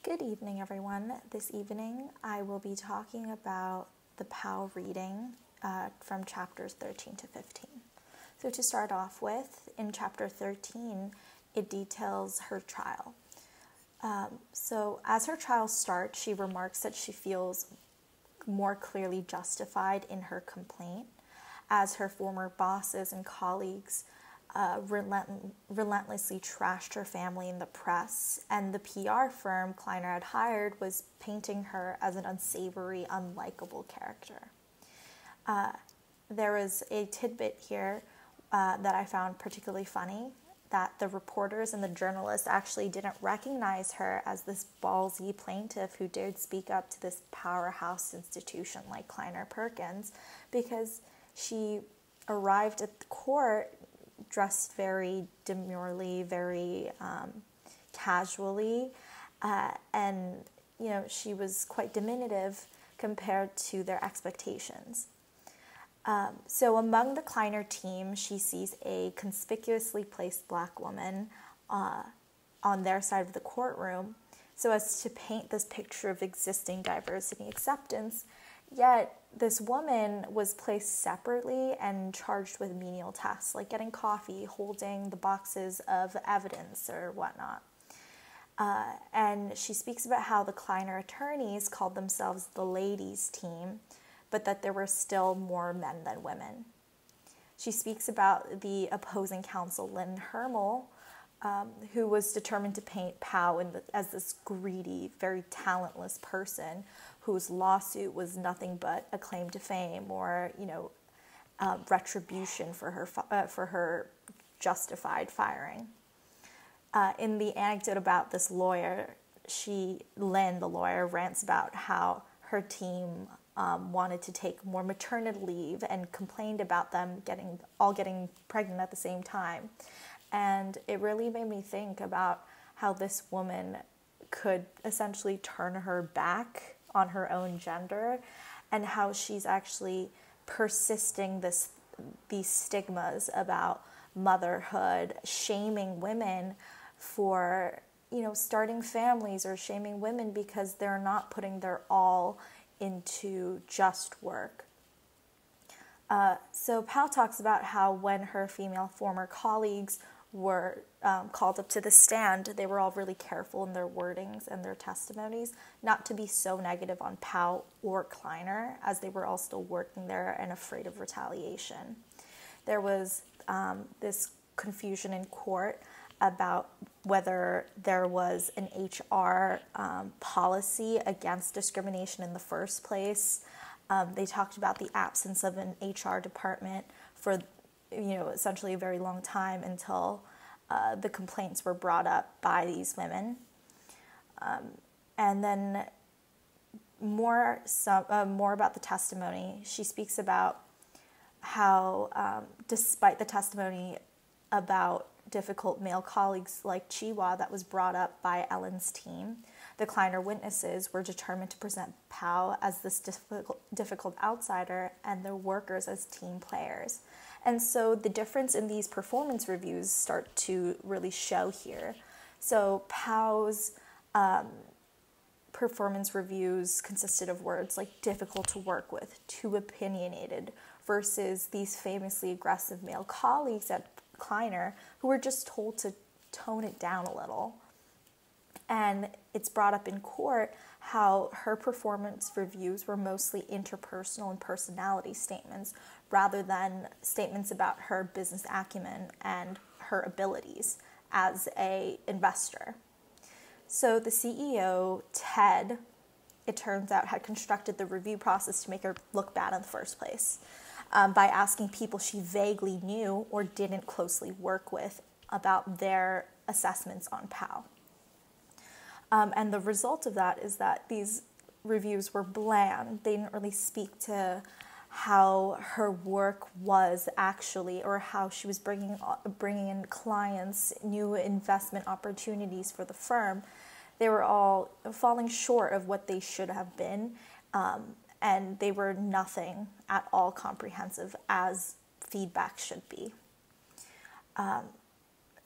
Good evening, everyone. This evening I will be talking about the POW reading from chapters 13 to 15. So to start off with, in chapter 13, it details her trial. So as her trial starts, she remarks that she feels more clearly justified in her complaint, as her former bosses and colleagues relentlessly trashed her family in the press, and the PR firm Kleiner had hired was painting her as an unsavory, unlikable character. There was a tidbit here that I found particularly funny, that the reporters and the journalists actually didn't recognize her as this ballsy plaintiff who dared speak up to this powerhouse institution like Kleiner Perkins, because she arrived at the court dressed very demurely, very casually, and she was quite diminutive compared to their expectations. So among the Kleiner team, she sees a conspicuously placed black woman on their side of the courtroom, so as to paint this picture of existing diversity acceptance. Yet this woman was placed separately and charged with menial tasks, like getting coffee, holding the boxes of evidence or whatnot. And she speaks about how the Kleiner attorneys called themselves the ladies' team, but that there were still more men than women. She speaks about the opposing counsel, Lynn Hermel, who was determined to paint POW as this greedy, very talentless person whose lawsuit was nothing but a claim to fame or, retribution for her justified firing. In the anecdote about this lawyer, Lynn, the lawyer, rants about how her team wanted to take more maternity leave and complained about them getting pregnant at the same time. And it really made me think about how this woman could essentially turn her back on her own gender, and how she's actually persisting these stigmas about motherhood, shaming women for starting families, or shaming women because they're not putting their all into just work. So POW talks about how when her female former colleagues were called up to the stand, they were all really careful in their wordings and their testimonies, not to be so negative on POW or Kleiner, as they were all still working there and afraid of retaliation. There was this confusion in court about whether there was an HR policy against discrimination in the first place. They talked about the absence of an HR department for essentially a very long time until the complaints were brought up by these women. And then more about the testimony. She speaks about how, despite the testimony about difficult male colleagues like Chiwa that was brought up by Ellen's team, the Kleiner witnesses were determined to present POW as this difficult outsider and their workers as team players. And so the difference in these performance reviews start to really show here. So POW's performance reviews consisted of words like difficult to work with, too opinionated, versus these famously aggressive male colleagues at Kleiner who were just told to tone it down a little. And it's brought up in court how her performance reviews were mostly interpersonal and personality statements rather than statements about her business acumen and her abilities as an investor. So the CEO, Ted, it turns out, had constructed the review process to make her look bad in the first place by asking people she vaguely knew or didn't closely work with about their assessments on POW. And the result of that is that these reviews were bland. They didn't really speak to how her work was actually, or how she was bringing in clients, new investment opportunities for the firm. They were all falling short of what they should have been, and they were nothing at all comprehensive, as feedback should be.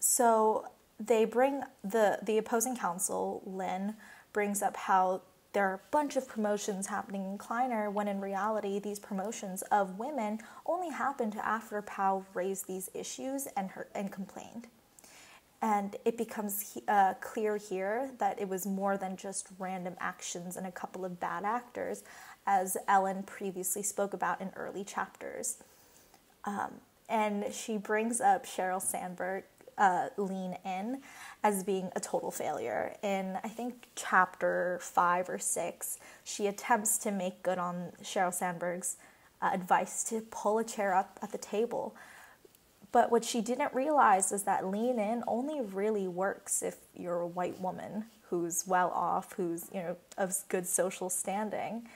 So they bring the opposing counsel, Lynn, brings up how there are a bunch of promotions happening in Kleiner, when in reality these promotions of women only happened after Pao raised these issues and complained. And it becomes clear here that it was more than just random actions and a couple of bad actors, as Ellen previously spoke about in early chapters. And she brings up Sheryl Sandberg, Lean In, as being a total failure. In, I think, chapter 5 or 6, she attempts to make good on Sheryl Sandberg's advice to pull a chair up at the table. But what she didn't realize is that lean in only really works if you're a white woman who's well off, who's, of good social standing.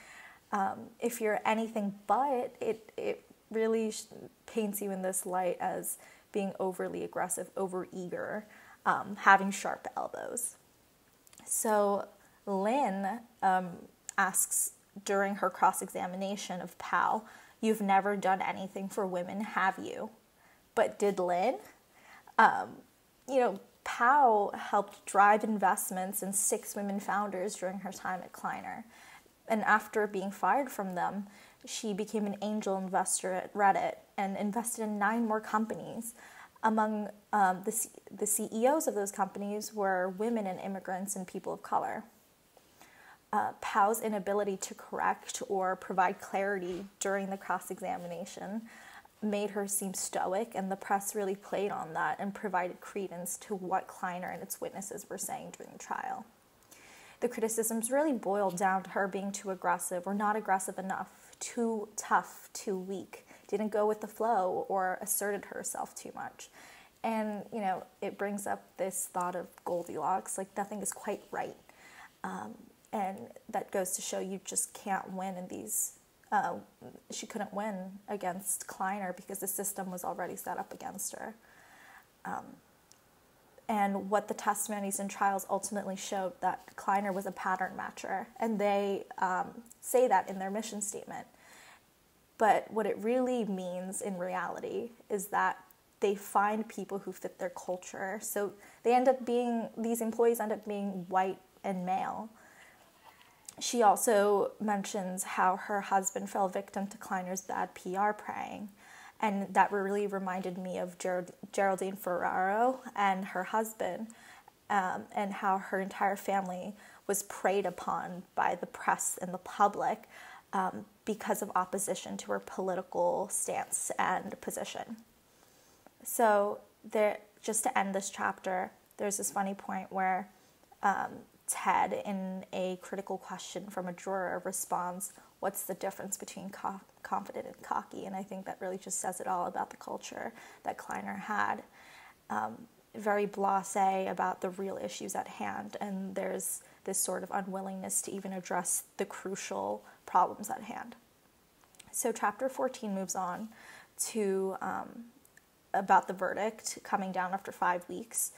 If you're anything but, it really paints you in this light as being overly aggressive, overeager, having sharp elbows. So Lynn asks during her cross-examination of Pao, "You've never done anything for women, have you?" But did Lynn? Pao helped drive investments in 6 women founders during her time at Kleiner. And after being fired from them, she became an angel investor at Reddit and invested in 9 more companies. Among the CEOs of those companies were women and immigrants and people of color. Pao's inability to correct or provide clarity during the cross-examination made her seem stoic, and the press really played on that and provided credence to what Kleiner and its witnesses were saying during the trial. The criticisms really boiled down to her being too aggressive or not aggressive enough, too tough, too weak, didn't go with the flow or asserted herself too much. And, it brings up this thought of Goldilocks, like nothing is quite right. And that goes to show you just can't win in these. She couldn't win against Kleiner because the system was already set up against her. And what the testimonies and trials ultimately showed, that Kleiner was a pattern matcher, and they say that in their mission statement. But what it really means in reality is that they find people who fit their culture. So these employees end up being white and male. She also mentions how her husband fell victim to Kleiner's bad PR praying. And that really reminded me of Geraldine Ferraro and her husband, and how her entire family was preyed upon by the press and the public because of opposition to her political stance and position. So just to end this chapter, there's this funny point where Ted, in a critical question from a juror, responds, "What's the difference between confident and cocky?" And I think that really just says it all about the culture that Kleiner had. Very blasé about the real issues at hand, and there's this sort of unwillingness to even address the crucial problems at hand. So chapter 14 moves on to about the verdict coming down after 5 weeks.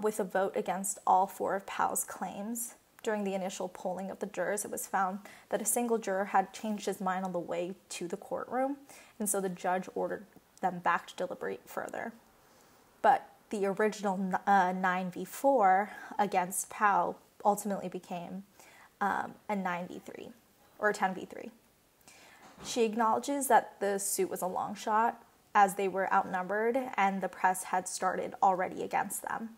With a vote against all 4 of Pao's claims. During the initial polling of the jurors, it was found that a single juror had changed his mind on the way to the courtroom, and so the judge ordered them back to deliberate further. But the original 9v4 against Pao ultimately became a 9v3, or a 10v3. She acknowledges that the suit was a long shot, as they were outnumbered and the press had started already against them.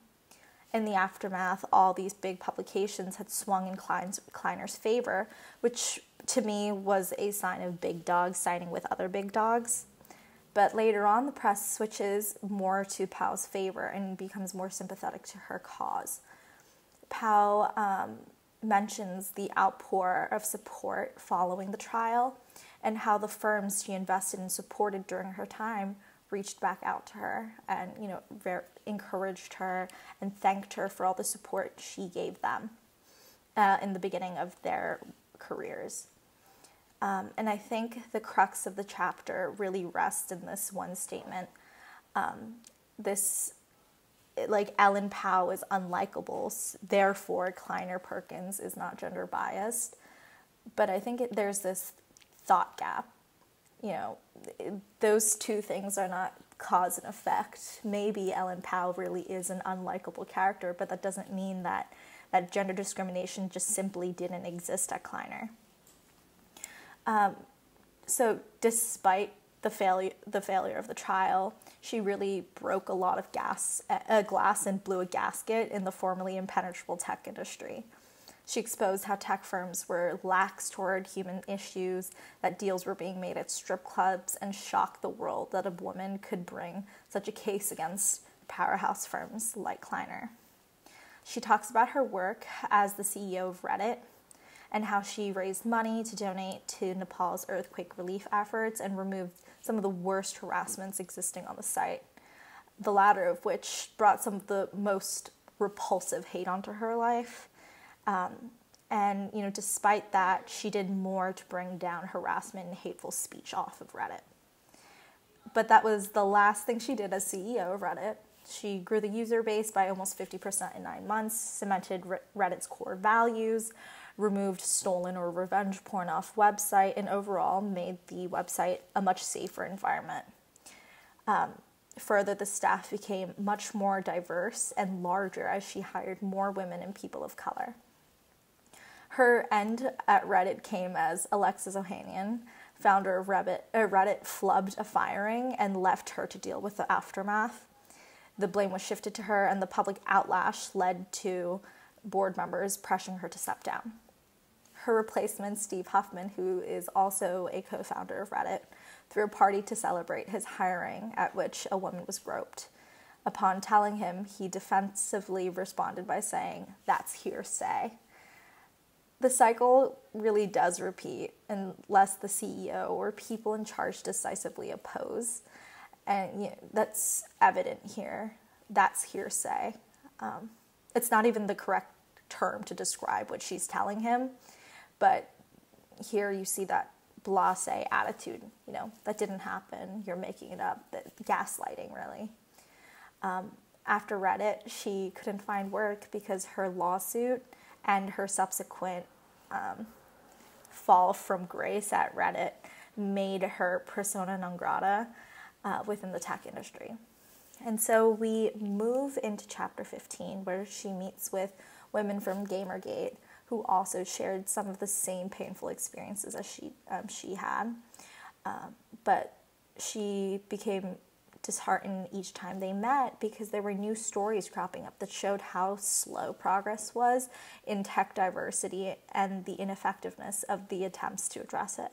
In the aftermath, all these big publications had swung in Kleiner's favor, which to me was a sign of big dogs siding with other big dogs. But later on, the press switches more to Pao's favor and becomes more sympathetic to her cause. Pao mentions the outpour of support following the trial and how the firms she invested and supported during her time reached back out to her and, encouraged her and thanked her for all the support she gave them in the beginning of their careers. And I think the crux of the chapter really rests in this one statement. Ellen Pao is unlikable, therefore Kleiner Perkins is not gender biased. But I think there's this thought gap. Those two things are not cause and effect. Maybe Ellen Pao really is an unlikable character, but that doesn't mean that that gender discrimination just simply didn't exist at Kleiner. So despite the failure of the trial, she really broke a lot of glass and blew a gasket in the formerly impenetrable tech industry. She exposed how tech firms were lax toward human issues, that deals were being made at strip clubs, and shocked the world that a woman could bring such a case against powerhouse firms like Kleiner. She talks about her work as the CEO of Reddit and how she raised money to donate to Nepal's earthquake relief efforts and removed some of the worst harassments existing on the site, the latter of which brought some of the most repulsive hate onto her life. And, despite that, she did more to bring down harassment and hateful speech off of Reddit. But that was the last thing she did as CEO of Reddit. She grew the user base by almost 50% in 9 months, cemented Reddit's core values, removed stolen or revenge porn off website, and overall made the website a much safer environment. Further, the staff became much more diverse and larger as she hired more women and people of color. Her end at Reddit came as Alexis Ohanian, founder of Reddit, flubbed a firing and left her to deal with the aftermath. The blame was shifted to her, and the public outlash led to board members pressuring her to step down. Her replacement, Steve Huffman, who is also a co-founder of Reddit, threw a party to celebrate his hiring, at which a woman was groped. Upon telling him, he defensively responded by saying, "That's hearsay." The cycle really does repeat unless the CEO or people in charge decisively oppose. And that's evident here. That's hearsay. It's not even the correct term to describe what she's telling him, but here you see that blasé attitude. That didn't happen. You're making it up. That gaslighting, really. After Reddit, she couldn't find work because her lawsuit and her subsequent fall from grace at Reddit made her persona non grata within the tech industry. And so we move into chapter 15, where she meets with women from Gamergate who also shared some of the same painful experiences as she had. But she became disheartened each time they met because there were new stories cropping up that showed how slow progress was in tech diversity and the ineffectiveness of the attempts to address it.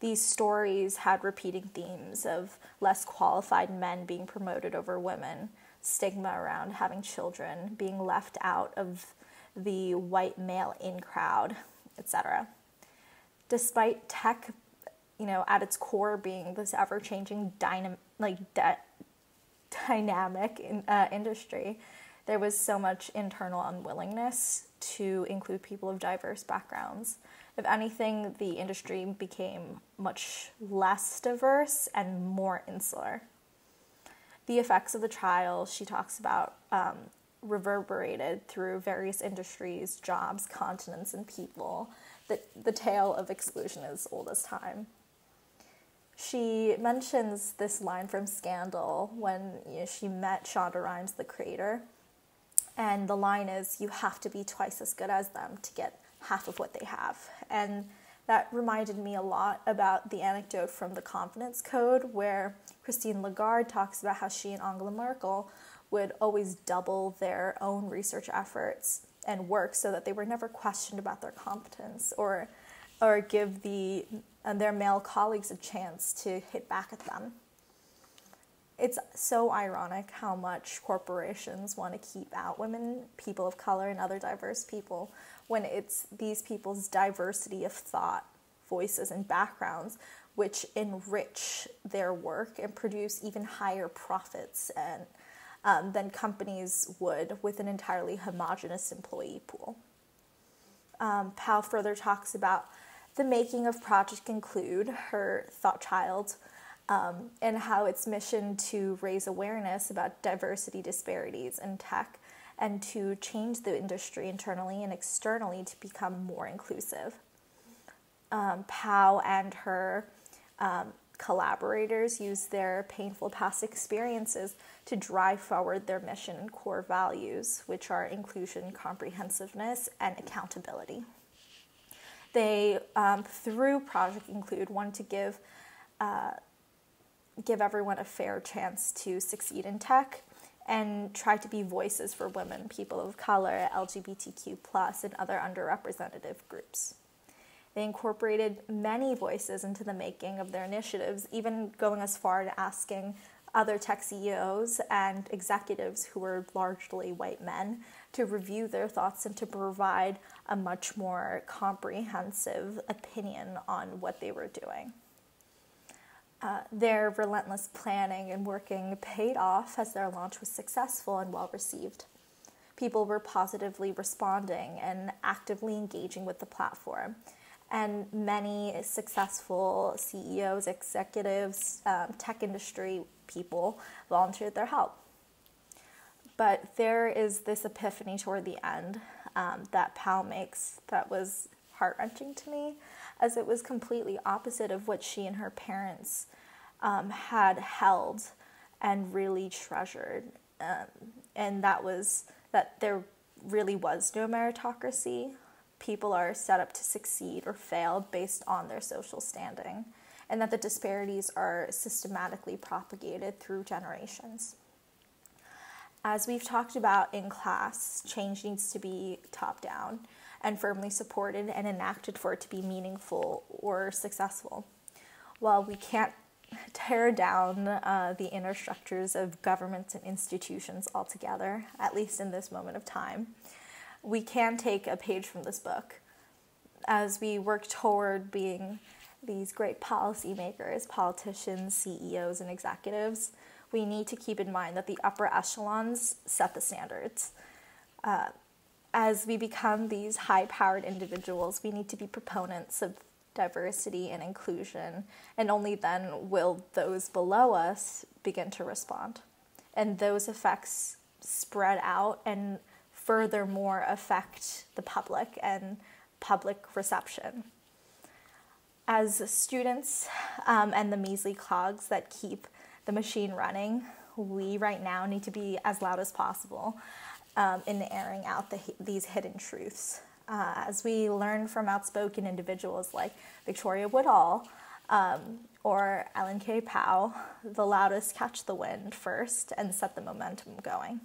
These stories had repeating themes of less qualified men being promoted over women, stigma around having children, being left out of the white male in crowd, etc. Despite tech, at its core being this ever-changing dynamic industry, there was so much internal unwillingness to include people of diverse backgrounds. If anything, the industry became much less diverse and more insular. The effects of the trial, she talks about, reverberated through various industries, jobs, continents, and people. The tale of exclusion is old as time. She mentions this line from Scandal when she met Shonda Rhimes, the creator. And the line is, "You have to be twice as good as them to get half of what they have." And that reminded me a lot about the anecdote from the Confidence Code, where Christine Lagarde talks about how she and Angela Merkel would always double their own research efforts and work so that they were never questioned about their competence or give their male colleagues a chance to hit back at them. It's so ironic how much corporations want to keep out women, people of color, and other diverse people when it's these people's diversity of thought, voices, and backgrounds which enrich their work and produce even higher profits than companies would with an entirely homogenous employee pool. Powell further talks about the making of Project Include, her thought child, and how its mission to raise awareness about diversity disparities in tech and to change the industry internally and externally to become more inclusive. Powell and her collaborators use their painful past experiences to drive forward their mission and core values, which are inclusion, comprehensiveness, and accountability. They, through Project Include, wanted to give everyone a fair chance to succeed in tech and try to be voices for women, people of color, LGBTQ+, and other underrepresented groups. They incorporated many voices into the making of their initiatives, even going as far to asking other tech CEOs and executives who were largely white men to review their thoughts and to provide a much more comprehensive opinion on what they were doing. Their relentless planning and working paid off as their launch was successful and well received. People were positively responding and actively engaging with the platform. And many successful CEOs, executives, tech industry people volunteered their help. But there is this epiphany toward the end that Pal makes that was heart-wrenching to me, as it was completely opposite of what she and her parents had held and really treasured. And that was that there really was no meritocracy. People are set up to succeed or fail based on their social standing, and that the disparities are systematically propagated through generations. As we've talked about in class, change needs to be top-down and firmly supported and enacted for it to be meaningful or successful. While we can't tear down the inner structures of governments and institutions altogether, at least in this moment of time, we can take a page from this book. As we work toward being these great policymakers, politicians, CEOs, and executives, we need to keep in mind that the upper echelons set the standards. As we become these high-powered individuals, we need to be proponents of diversity and inclusion, and only then will those below us begin to respond. And those effects spread out and furthermore affect the public and public reception. As students and the measly cogs that keep the machine running, we right now need to be as loud as possible in airing out these hidden truths. As we learn from outspoken individuals like Victoria Woodhull or Ellen K. Powell, the loudest catch the wind first and set the momentum going.